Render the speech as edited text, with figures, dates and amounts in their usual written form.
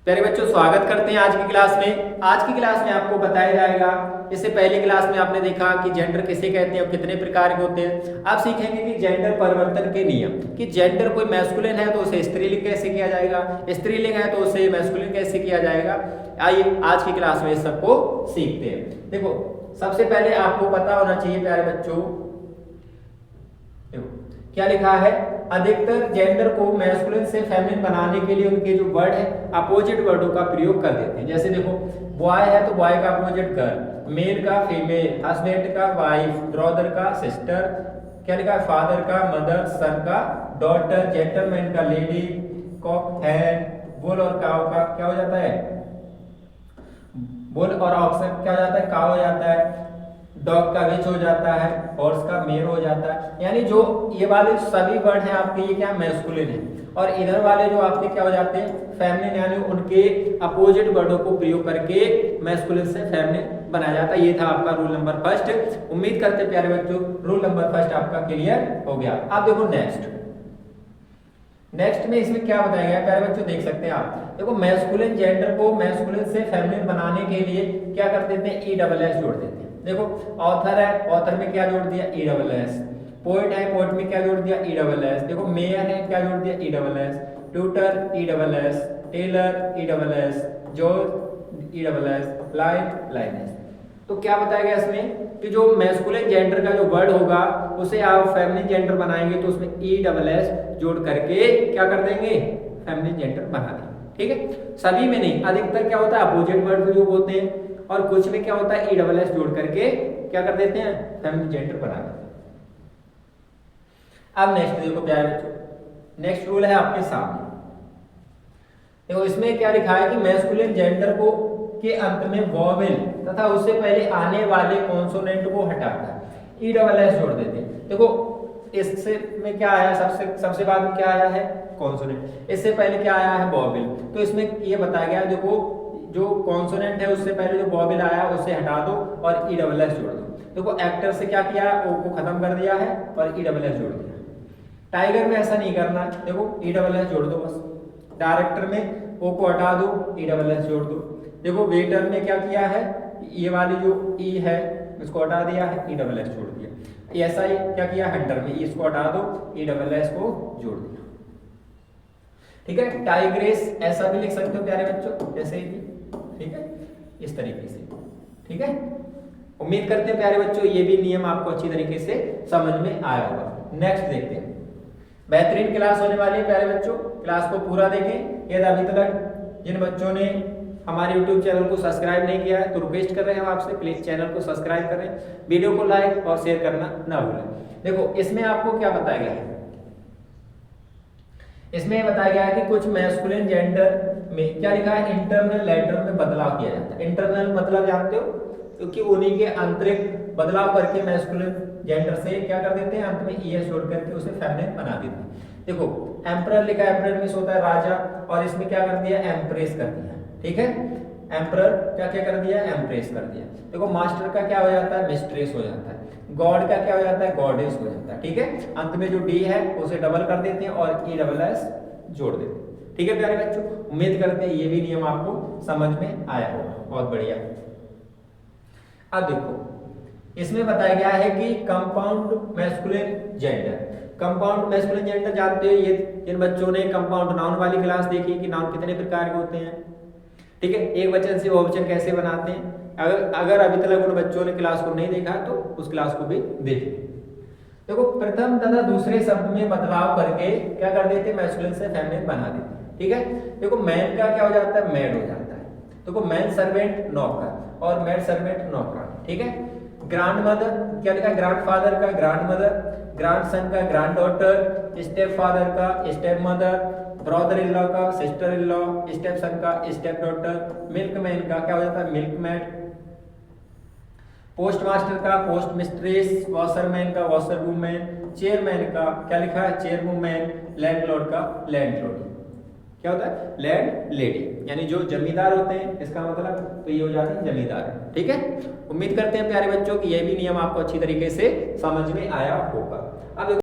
प्यारे बच्चों, स्वागत करते हैं आज की क्लास में। आज की क्लास में आपको बताया जाएगा, इससे पहली क्लास में आपने देखा कि जेंडर किसे कहते हैं और कितने प्रकार के होते हैं। आप सीखेंगे कि जेंडर परिवर्तन के नियम, कि जेंडर कोई मैस्कुलिन है तो उसे स्त्रीलिंग कैसे किया जाएगा, स्त्रीलिंग है तो उसे मैस्कुलिन कैसे किया जाएगा। आइए आज की क्लास में इस सबको सीखते हैं। देखो, सबसे पहले आपको पता होना चाहिए प्यारे बच्चों, देखो क्या लिखा है, अधिकतर जेंडर को मैस्कुलिन से फेमिनिन बनाने के लिए उनके जो वर्ड है अपोजिट वर्डों का प्रयोग कर देते हैं। जैसे देखो, बॉय है तो बॉय का अपोजिट गर्ल, मेल का फीमेल, हस्बैंड का वाइफ, ब्रदर का सिस्टर, क्या लिखा है, फादर का मदर, सन का डॉटर, जेंटलमैन का लेडी, कॉक हैन, बुल और काउ का क्या हो जाता है, बुल और ऑक्सन क्या हो जाता है, काउ हो जाता है, डॉग का विच हो जाता है, हॉर्स का मेयर हो जाता है। यानी जो ये वाले सभी वर्ड हैं आपके, ये क्या मैस्कुलिन है, और इधर वाले जो आपके क्या हो जाते हैं, फेमिनिन, यानी उनके अपोजिट वर्डों को प्रयोग करके मैस्कुलिन से फेमिनिन बनाया जाता है। ये था आपका रूल नंबर फर्स्ट। उम्मीद करते हैं प्यारे बच्चों रूल नंबर फर्स्ट आपका क्लियर हो गया। अब देखो नेक्स्ट में इसमें क्या बताया गया प्यारे बच्चों, देख सकते हैं आप। देखो, मैस्कुलिन जेंडर को मैस्कुलिन से फेमिनिन बनाने के लिए क्या कर देते हैं, ई डबल एस जोड़ देते हैं। देखो, ऑथर है, ऑथर में क्या जोड़ दिया, ई डबल एस। पोएट है, पोएट में क्या जोड़ दिया, ई डबल एस। देखो, मेयर है, क्या जोड़ दिया, E double S. Tutor, E double S. Tailor, E double S. George, E double S. Lioness. तो क्या बताया गया इसमें कि जो मैस्कुलिन जेंडर का जो वर्ड होगा उसे आप फेमिनिन जेंडर बनाएंगे तो उसमें ई डबल एस जोड़ करके क्या कर देंगे, फेमिनिन जेंडर बना देंगे। ठीक है, सभी में नहीं, अधिकतर क्या होता है अपोजिट वर्ड प्रयोग होते हैं, और कुछ में क्या होता है ई डबल एस जोड़ करके क्या कर देते हैं, फेमिनिन जेंडर बना देते हैं। अब नेक्स्ट देखो प्यारे बच्चों, नेक्स्ट रूल है आपके सामने। देखो, इसमें क्या लिखा है कि मैस्कुलिन जेंडर को के अंत में वॉवेल तथा उससे पहले आने वाले कॉन्सोनेंट को हटाकर ई डबल एस जोड़ देते हैं। देखो, इससे में क्या आया, सबसे बाद में क्या आया है, कॉन्सोनेंट। इससे पहले क्या आया है, वॉवेल। तो इसमें ये बताया गया, देखो जो कॉन्सोनेंट है उससे पहले जो वॉवेल आया उसे हटा दो और ई डबल एस जोड़ दो। देखो, एक्टर से क्या किया, ओ को खत्म कर दिया है और ई डबल एस जोड़ दिया। टाइगर में ऐसा नहीं करना, देखो ई डबल एस जोड़ दो बस। डायरेक्टर में ओ को हटा दो, ई डबल एस जोड़ दो। देखो, वेटर में क्या किया है, ये वाली जो ई है इसको हटा दिया है, ई डबल एस जोड़ दिया। ऐसा ही क्या किया, हंटर में इसको हटा दो, ई डबल एस को जोड़ दिया। ठीक है, टाइग्रेस ऐसा भी लिख सकते हो प्यारे बच्चों, जैसे ही, ठीक है, इस तरीके से। ठीक है, उम्मीद करते हैं प्यारे बच्चों ये भी नियम आपको अच्छी तरीके से समझ में आया होगा। नेक्स्ट देखते हैं, बेहतरीन क्लास होने वाली है प्यारे बच्चों, क्लास को पूरा देखें। यदि अभी तक जिन बच्चों ने हमारे YouTube चैनल को सब्सक्राइब नहीं किया है तो रिक्वेस्ट कर रहे हैं हम आपसे, प्लीज चैनल को सब्सक्राइब करें, वीडियो को लाइक और शेयर करना ना भूलें। देखो, इसमें आपको क्या बताया गया है, इसमें बताया गया है कि कुछ मैस्कुलिन जेंडर में क्या लिखा है, इंटरनल लेटर में बदलाव किया जाता है। इंटरनल मतलब जानते हो, क्योंकि उन्हीं के आंतरिक बदलाव करके मैस्कुलिन जेंडर से क्या कर देते हैं, अंत में ईएस जोड़ करके उसे फेमिनिन बना देते हैं। देखो, एम्परर लिखा है, एम्परर में होता है राजा, और इसमें क्या कर दिया, एम्प्रेस कर दिया। ठीक है, एम्परर क्या क्या कर दिया, एम्प्रेस कर दिया। देखो, मास्टर का क्या हो जाता है, मिस्ट्रेस हो जाता है। गॉड का क्या हो जाता है, गॉडेस हो जाता है। ठीक है, अंत में जो डी है उसे डबल कर देते हैं और ई डबल एस जोड़ देते हैं। ठीक है प्यारे बच्चों, उम्मीद करते हैं ये भी नियम आपको समझ में आया होगा। बहुत बढ़िया। अब देखो, इसमें बताया गया है कि compound masculine gender. Compound masculine gender जानते हो, ये जिन बच्चों ने कंपाउंड नाउन वाली क्लास देखी कि नाउन कितने प्रकार के होते हैं। ठीक है, एक वचन से बहुवचन कैसे बनाते हैं, अगर अभी तक उन बच्चों ने क्लास को नहीं देखा तो उस क्लास को भी देखें। देखो, प्रथम तथा दूसरे शब्द में बदलाव करके क्या कर देते हैं, मैस्कुलिन से फेमिनिन बना देते हैं। ठीक है, देखो मैन का क्या हो जाता है, मैड हो जाता है। देखो, मैन सर्वेंट नौकर और मैड सर्वेंट नौकर। ठीक है, ग्रैंड मदर क्या लिखा है, ग्रैंड फादर का ग्रैंड मदर, ग्रैंड सन का ग्रैंड डॉटर, स्टेप फादर का stepmother, brother in law का sister in law, stepson का स्टेप डॉटर, मिल्कमैन का क्या हो जाता है, मिल्कमैन, पोस्ट मास्टर का पोस्ट मिस्ट्रेस, वॉशरमैन का वॉशर वूमेन, चेयरमैन का क्या लिखा है, चेयर वूमेन, लैंडलॉर्ड का लैंडलॉर्ड, क्या होता है, लैंड लेडी, यानी जो जमींदार होते हैं, इसका मतलब तो ये हो जाते हैं जमींदार। ठीक है, उम्मीद करते हैं प्यारे बच्चों कि ये भी नियम आपको अच्छी तरीके से समझ में आया होगा। अब